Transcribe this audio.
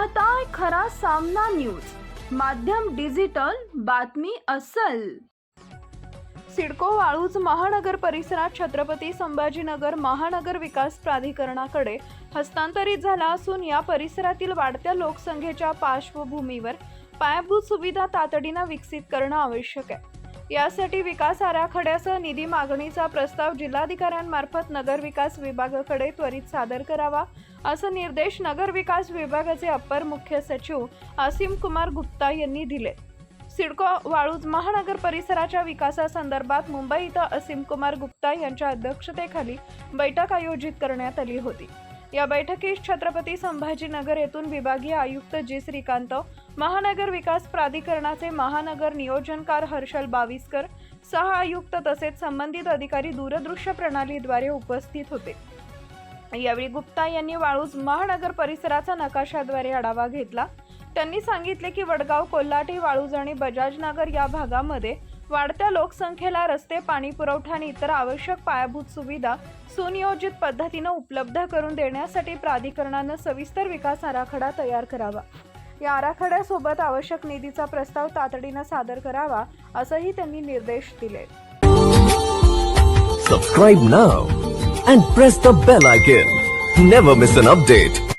पाहताय खरा सामना न्यूज, माध्यम डिजिटल, बातमी अस्सल। सिडको वाळूज महानगर परिसरात छत्रपती संभाजीनगर महानगर विकास प्राधिकरणाकडे हस्तांतरित झाला असून या परिसरातील वाढत्या लोकसंख्येच्या पार्श्वभूमीवर पायाभूत सुविधा तातडीने विकसित करणे आवश्यक आहे। यासाठी विकास आराखड्यासह निधी मागणीचा प्रस्ताव जिल्हाधिकाऱ्यांमार्फत नगर विकास विभागाकडे त्वरित सादर करावा, असे निर्देश नगर विकास विभागाचे अप्पर मुख्य सचिव आसिम कुमार गुप्ता यांनी दिले। सिडको वाळूज महानगर परिसराच्या विकासासंदर्भात मुंबई इथं आसिम कुमार गुप्ता यांच्या अध्यक्षतेखाली बैठक आयोजित करण्यात आली होती। या बैठकीस छत्रपती संभाजीनगर येथून विभागीय आयुक्त जी श्रीकांत, महानगर विकास प्राधिकरणाचे महानगर नियोजनकार हर्षल बाविस्कर, सह आयुक्त तसेच संबंधित अधिकारी दूरदृश्य प्रणालीद्वारे उपस्थित होते। यावेळी गुप्ता यांनी वाळूज महानगर परिसराचा नकाशाद्वारे आढावा घेतला। त्यांनी सांगितले की वडगाव, कोल्हाटी, वाळूज आणि बजाजनगर या भागामध्ये वाढत्या लोकसंख्येला रस्ते, पाणी पुरवठा आणि इतर आवश्यक पायाभूत सुविधा सुनियोजित पद्धतीने उपलब्ध करून देण्यासाठी प्राधिकरणाने सविस्तर विकास आराखडा तयार करावा। या आराखड्यासोबत आवश्यक निधीचा प्रस्ताव तातडीने सादर करावा, असेही त्यांनी निर्देश दिले। Subscribe now and press the bell icon. Never miss an update.